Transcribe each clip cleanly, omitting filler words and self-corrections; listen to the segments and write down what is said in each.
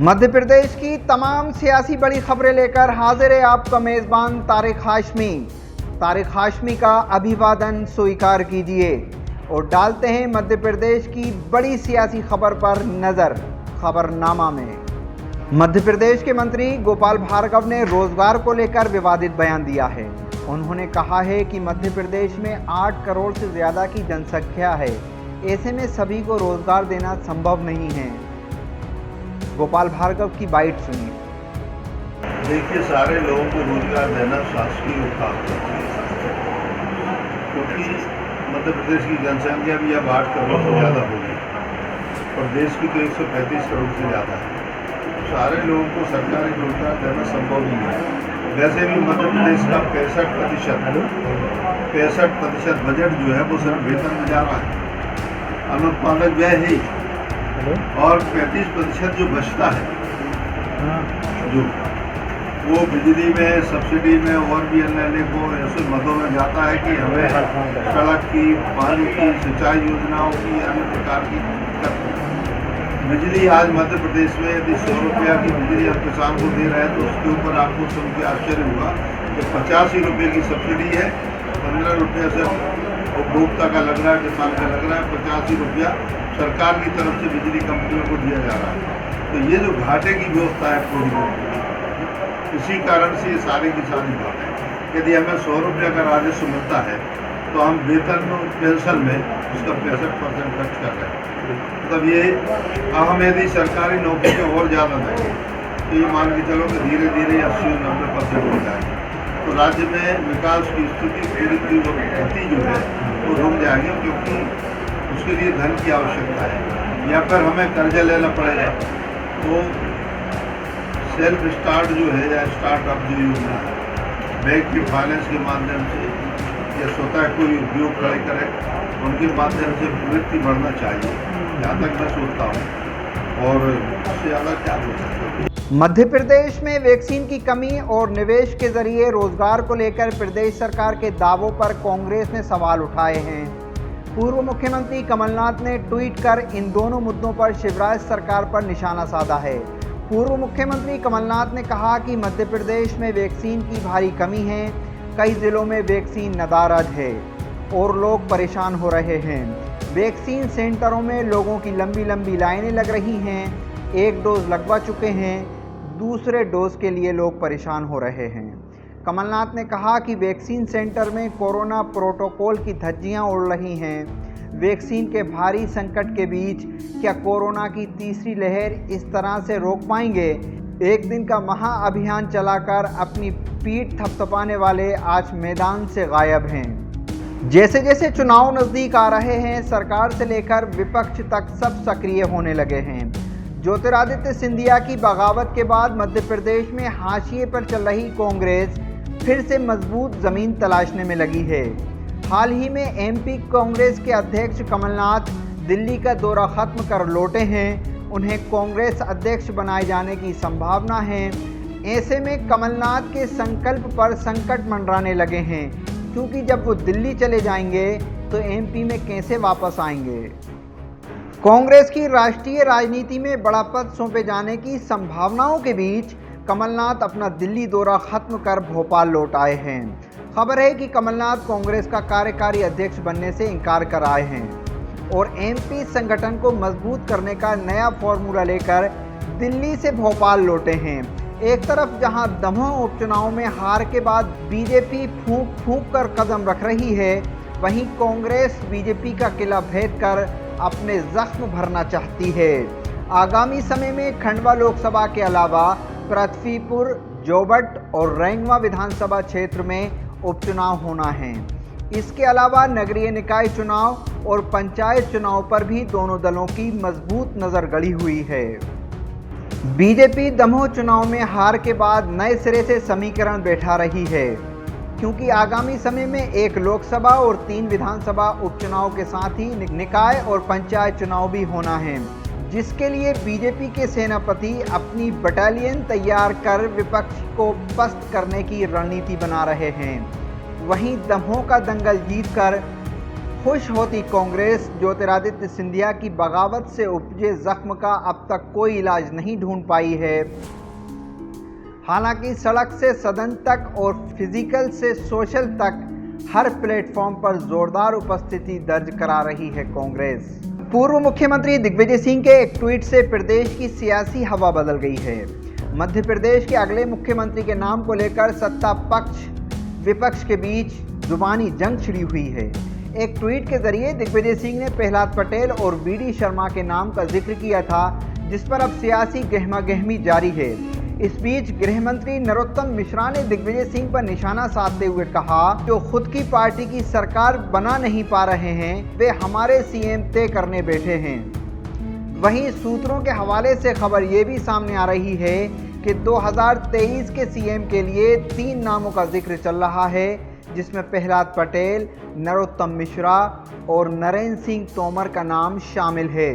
मध्य प्रदेश की तमाम सियासी बड़ी खबरें लेकर हाजिर है आपका मेज़बान तारिक हाशमी। तारिक हाशमी का अभिवादन स्वीकार कीजिए और डालते हैं मध्य प्रदेश की बड़ी सियासी खबर पर नज़र खबरनामा में। मध्य प्रदेश के मंत्री गोपाल भार्गव ने रोजगार को लेकर विवादित बयान दिया है। उन्होंने कहा है कि मध्य प्रदेश में 8 करोड़ से ज़्यादा की जनसंख्या है, ऐसे में सभी को रोजगार देना संभव नहीं है। गोपाल भार्गव की बाइट सुनिए। देखिए, सारे लोगों को रोजगार देना शासकीय काम है, क्योंकि मध्य प्रदेश की जनसंख्या भी अब 8 करोड़ से ज़्यादा होगी और देश की तो 135 करोड़ से ज़्यादा है। सारे लोगों को सरकारी रोजगार देना संभव नहीं है। वैसे भी मध्य प्रदेश का 65% बजट जो है वो सिर्फ वेतन में जा रहा है, अनुत्पादक व्यय है, और 35% जो बचता है जो वो बिजली में, सब्सिडी में और भी अन्य को ऐसे मदों में जाता है कि हमें सड़क की, पानी की, सिंचाई योजनाओं की, अन्य प्रकार की बिजली। आज मध्य प्रदेश में यदि 100 रुपया की बिजली हम किसान को दे रहे हैं तो उसके ऊपर आपको सुन के आश्चर्य होगा कि 85 रुपये की सब्सिडी है, 15 रुपये से उपभोक्ता का लग रहा है, किसान का लग रहा है, 85 रुपया सरकार की तरफ से बिजली कंपनियों को दिया जा रहा है। तो ये जो घाटे की व्यवस्था है पूरी, इसी कारण से ये सारी की सारी बात है। यदि हमें 100 रुपया का राजस्व मिलता है तो हम वेतन पेंशन में उसका 65% खर्च कर रहे हैं। तब ये हम यदि सरकारी नौकरी में और ज़्यादा देंगे तो ये मान के चलो कि धीरे धीरे 80-90% हो जाएगी, तो राज्य में विकास की स्थिति पूरी गति जो है वो रुक जाएगी, क्योंकि उसके लिए धन की आवश्यकता है, या फिर हमें कर्जा लेना पड़ेगा। तो सेल्फ स्टार्ट जो है या स्टार्टअप जो योजना है, बैंक की फाइनेंस के माध्यम से या स्वतः कोई उद्योग खड़े करें, उनके माध्यम से प्रवृत्ति बढ़ना चाहिए, जहाँ तक मैं सोचता हूँ। और उससे ज़्यादा क्या हो सकता है। मध्य प्रदेश में वैक्सीन की कमी और निवेश के जरिए रोजगार को लेकर प्रदेश सरकार के दावों पर कांग्रेस ने सवाल उठाए हैं। पूर्व मुख्यमंत्री कमलनाथ ने ट्वीट कर इन दोनों मुद्दों पर शिवराज सरकार पर निशाना साधा है। पूर्व मुख्यमंत्री कमलनाथ ने कहा कि मध्य प्रदेश में वैक्सीन की भारी कमी है, कई जिलों में वैक्सीन नदारद है और लोग परेशान हो रहे हैं। वैक्सीन सेंटरों में लोगों की लंबी लंबी लाइनें लग रही हैं, एक डोज लगवा चुके हैं, दूसरे डोज के लिए लोग परेशान हो रहे हैं। कमलनाथ ने कहा कि वैक्सीन सेंटर में कोरोना प्रोटोकॉल की धज्जियां उड़ रही हैं। वैक्सीन के भारी संकट के बीच क्या कोरोना की तीसरी लहर इस तरह से रोक पाएंगे? एक दिन का महाअभियान चलाकर अपनी पीठ थपथपाने वाले आज मैदान से गायब हैं। जैसे जैसे चुनाव नज़दीक आ रहे हैं, सरकार से लेकर विपक्ष तक सब सक्रिय होने लगे हैं। ज्योतिरादित्य सिंधिया की बगावत के बाद मध्य प्रदेश में हाशिए पर चल रही कांग्रेस फिर से मजबूत ज़मीन तलाशने में लगी है। हाल ही में एमपी कांग्रेस के अध्यक्ष कमलनाथ दिल्ली का दौरा खत्म कर लौटे हैं। उन्हें कांग्रेस अध्यक्ष बनाए जाने की संभावना है। ऐसे में कमलनाथ के संकल्प पर संकट मंडराने लगे हैं, क्योंकि जब वो दिल्ली चले जाएंगे तो एमपी में कैसे वापस आएंगे। कांग्रेस की राष्ट्रीय राजनीति में बड़ा पद सौंपे जाने की संभावनाओं के बीच कमलनाथ अपना दिल्ली दौरा खत्म कर भोपाल लौट आए हैं। खबर है कि कमलनाथ कांग्रेस का कार्यकारी अध्यक्ष बनने से इनकार कर आए हैं और एमपी संगठन को मजबूत करने का नया फॉर्मूला लेकर दिल्ली से भोपाल लौटे हैं। एक तरफ जहां दमोह उपचुनाव में हार के बाद बीजेपी फूंक फूंक कर कदम रख रही है, वहीं कांग्रेस बीजेपी का किला भेद कर अपने जख्म भरना चाहती है। आगामी समय में खंडवा लोकसभा के अलावा पृथ्वीपुर, जोबट और रैंगवा विधानसभा क्षेत्र में उपचुनाव होना है। इसके अलावा नगरीय निकाय चुनाव और पंचायत चुनाव पर भी दोनों दलों की मजबूत नज़र गड़ी हुई है। बीजेपी दमोह चुनाव में हार के बाद नए सिरे से समीकरण बैठा रही है, क्योंकि आगामी समय में एक लोकसभा और 3 विधानसभा उपचुनाव के साथ ही निकाय और पंचायत चुनाव भी होना है, जिसके लिए बीजेपी के सेनापति अपनी बटालियन तैयार कर विपक्ष को पस्त करने की रणनीति बना रहे हैं। वहीं दमोह का दंगल जीतकर खुश होती कांग्रेस, ज्योतिरादित्य सिंधिया की बगावत से उपजे जख्म का अब तक कोई इलाज नहीं ढूंढ पाई है। हालांकि सड़क से सदन तक और फिजिकल से सोशल तक हर प्लेटफॉर्म पर जोरदार उपस्थिति दर्ज करा रही है कांग्रेस। पूर्व मुख्यमंत्री दिग्विजय सिंह के एक ट्वीट से प्रदेश की सियासी हवा बदल गई है। मध्य प्रदेश के अगले मुख्यमंत्री के नाम को लेकर सत्ता पक्ष विपक्ष के बीच जुबानी जंग छिड़ी हुई है। एक ट्वीट के जरिए दिग्विजय सिंह ने प्रहलाद पटेल और वीडी शर्मा के नाम का जिक्र किया था, जिस पर अब सियासी गहमागहमी जारी है। इस बीच गृह मंत्री नरोत्तम मिश्रा ने दिग्विजय सिंह पर निशाना साधते हुए कहा, जो खुद की पार्टी की सरकार बना नहीं पा रहे हैं, वे हमारे सीएम तय करने बैठे हैं। वहीं सूत्रों के हवाले से खबर ये भी सामने आ रही है कि 2023 के सीएम के लिए 3 नामों का जिक्र चल रहा है, जिसमें प्रहलाद पटेल, नरोत्तम मिश्रा और नरेंद्र सिंह तोमर का नाम शामिल है।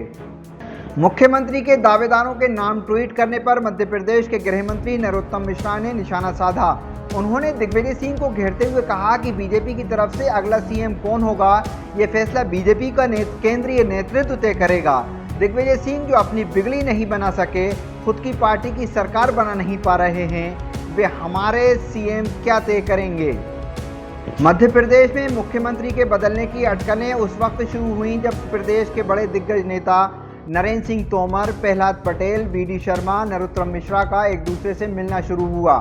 मुख्यमंत्री के दावेदारों के नाम ट्वीट करने पर मध्य प्रदेश के गृह मंत्री नरोत्तम मिश्रा ने निशाना साधा। उन्होंने दिग्विजय सिंह को घेरते हुए कहा कि बीजेपी की तरफ से अगला सीएम कौन होगा, ये फैसला बीजेपी का केंद्रीय नेतृत्व तय करेगा। दिग्विजय सिंह जो अपनी बिगड़ी नहीं बना सके, खुद की पार्टी की सरकार बना नहीं पा रहे हैं, वे हमारे सीएम क्या तय करेंगे। मध्य प्रदेश में मुख्यमंत्री के बदलने की अटकलें उस वक्त शुरू हुई जब प्रदेश के बड़े दिग्गज नेता नरेंद्र सिंह तोमर, प्रहलाद पटेल, वीडी शर्मा, नरोत्तम मिश्रा का एक दूसरे से मिलना शुरू हुआ।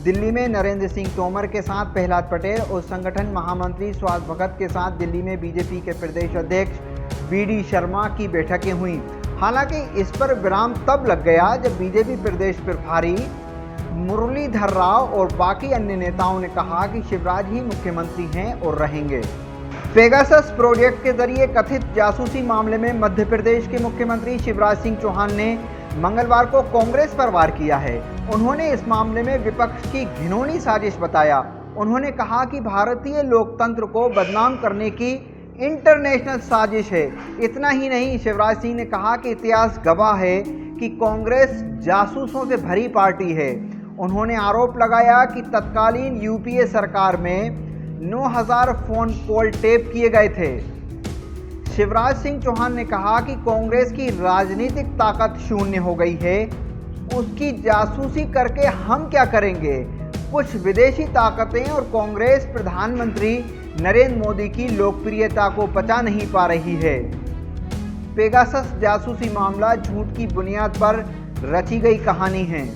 दिल्ली में नरेंद्र सिंह तोमर के साथ प्रहलाद पटेल और संगठन महामंत्री सुहास भगत के साथ दिल्ली में बीजेपी के प्रदेश अध्यक्ष वीडी शर्मा की बैठकें हुई। हालांकि इस पर विराम तब लग गया जब बीजेपी प्रदेश प्रभारी मुरलीधर राव और बाकी अन्य नेताओं ने कहा कि शिवराज ही मुख्यमंत्री हैं और रहेंगे। पेगासस प्रोजेक्ट के जरिए कथित जासूसी मामले में मध्य प्रदेश के मुख्यमंत्री शिवराज सिंह चौहान ने मंगलवार को कांग्रेस पर वार किया है। उन्होंने इस मामले में विपक्ष की घिनौनी साजिश बताया। उन्होंने कहा कि भारतीय लोकतंत्र को बदनाम करने की इंटरनेशनल साजिश है। इतना ही नहीं, शिवराज सिंह ने कहा कि इतिहास गवाह है कि कांग्रेस जासूसों से भरी पार्टी है। उन्होंने आरोप लगाया कि तत्कालीन यूपीए सरकार में 9000 फोन कॉल टेप किए गए थे। शिवराज सिंह चौहान ने कहा कि कांग्रेस की राजनीतिक ताकत शून्य हो गई है, उसकी जासूसी करके हम क्या करेंगे। कुछ विदेशी ताकतें और कांग्रेस प्रधानमंत्री नरेंद्र मोदी की लोकप्रियता को पचा नहीं पा रही है। पेगासस जासूसी मामला झूठ की बुनियाद पर रची गई कहानी है।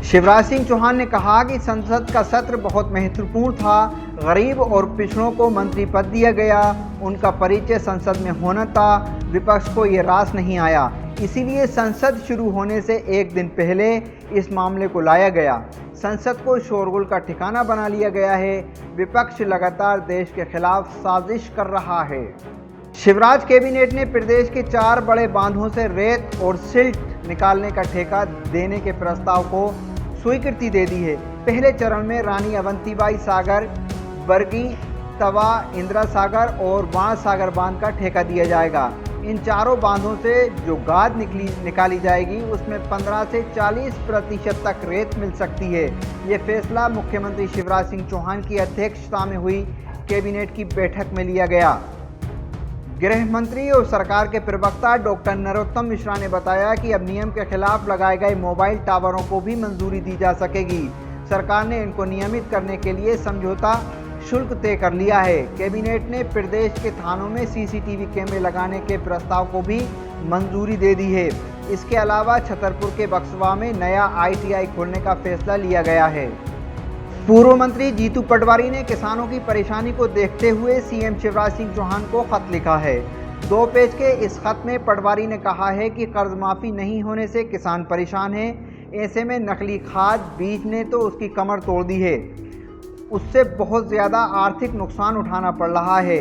शिवराज सिंह चौहान ने कहा कि संसद का सत्र बहुत महत्वपूर्ण था। गरीब और पिछड़ों को मंत्री पद दिया गया, उनका परिचय संसद में होना था। विपक्ष को ये रास नहीं आया, इसीलिए संसद शुरू होने से एक दिन पहले इस मामले को लाया गया। संसद को शोरगुल का ठिकाना बना लिया गया है। विपक्ष लगातार देश के खिलाफ साजिश कर रहा है। शिवराज कैबिनेट ने प्रदेश के 4 बड़े बांधों से रेत और सिल्ट निकालने का ठेका देने के प्रस्ताव को स्वीकृति दे दी है। पहले चरण में रानी अवंतीबाई सागर, बरगी, तवा, इंदिरा सागर और बाण सागर बांध का ठेका दिया जाएगा। इन चारों बांधों से जो गाद निकाली जाएगी, उसमें 15 से 40% तक रेत मिल सकती है। ये फैसला मुख्यमंत्री शिवराज सिंह चौहान की अध्यक्षता में हुई कैबिनेट की बैठक में लिया गया। गृह मंत्री और सरकार के प्रवक्ता डॉक्टर नरोत्तम मिश्रा ने बताया कि अब नियम के खिलाफ लगाए गए मोबाइल टावरों को भी मंजूरी दी जा सकेगी। सरकार ने इनको नियमित करने के लिए समझौता शुल्क तय कर लिया है। कैबिनेट ने प्रदेश के थानों में सीसीटीवी कैमरे लगाने के प्रस्ताव को भी मंजूरी दे दी है। इसके अलावा छतरपुर के बक्सवा में नया ITI खोलने का फैसला लिया गया है। पूर्व मंत्री जीतू पटवारी ने किसानों की परेशानी को देखते हुए सीएम शिवराज सिंह चौहान को खत लिखा है। 2 पेज के इस खत में पटवारी ने कहा है कि कर्ज माफ़ी नहीं होने से किसान परेशान हैं। ऐसे में नकली खाद बीज ने तो उसकी कमर तोड़ दी है, उससे बहुत ज़्यादा आर्थिक नुकसान उठाना पड़ रहा है।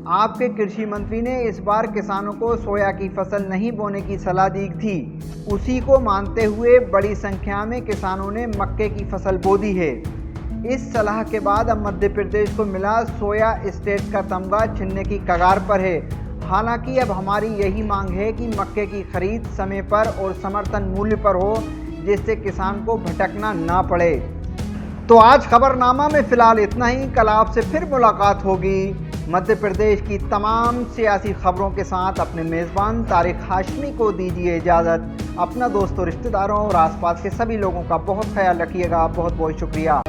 आपके कृषि मंत्री ने इस बार किसानों को सोया की फसल नहीं बोने की सलाह दी थी, उसी को मानते हुए बड़ी संख्या में किसानों ने मक्के की फसल बो दी है। इस सलाह के बाद अब मध्य प्रदेश को मिला सोया स्टेट का तमगा छिनने की कगार पर है। हालांकि अब हमारी यही मांग है कि मक्के की खरीद समय पर और समर्थन मूल्य पर हो, जिससे किसान को भटकना ना पड़े। तो आज खबरनामा में फिलहाल इतना ही। कल आपसे फिर मुलाकात होगी। मध्य प्रदेश की तमाम सियासी खबरों के साथ अपने मेज़बान तारिक हाशमी को दीजिए इजाज़त। अपना दोस्तों, रिश्तेदारों और आसपास के सभी लोगों का बहुत ख्याल रखिएगा। बहुत बहुत शुक्रिया।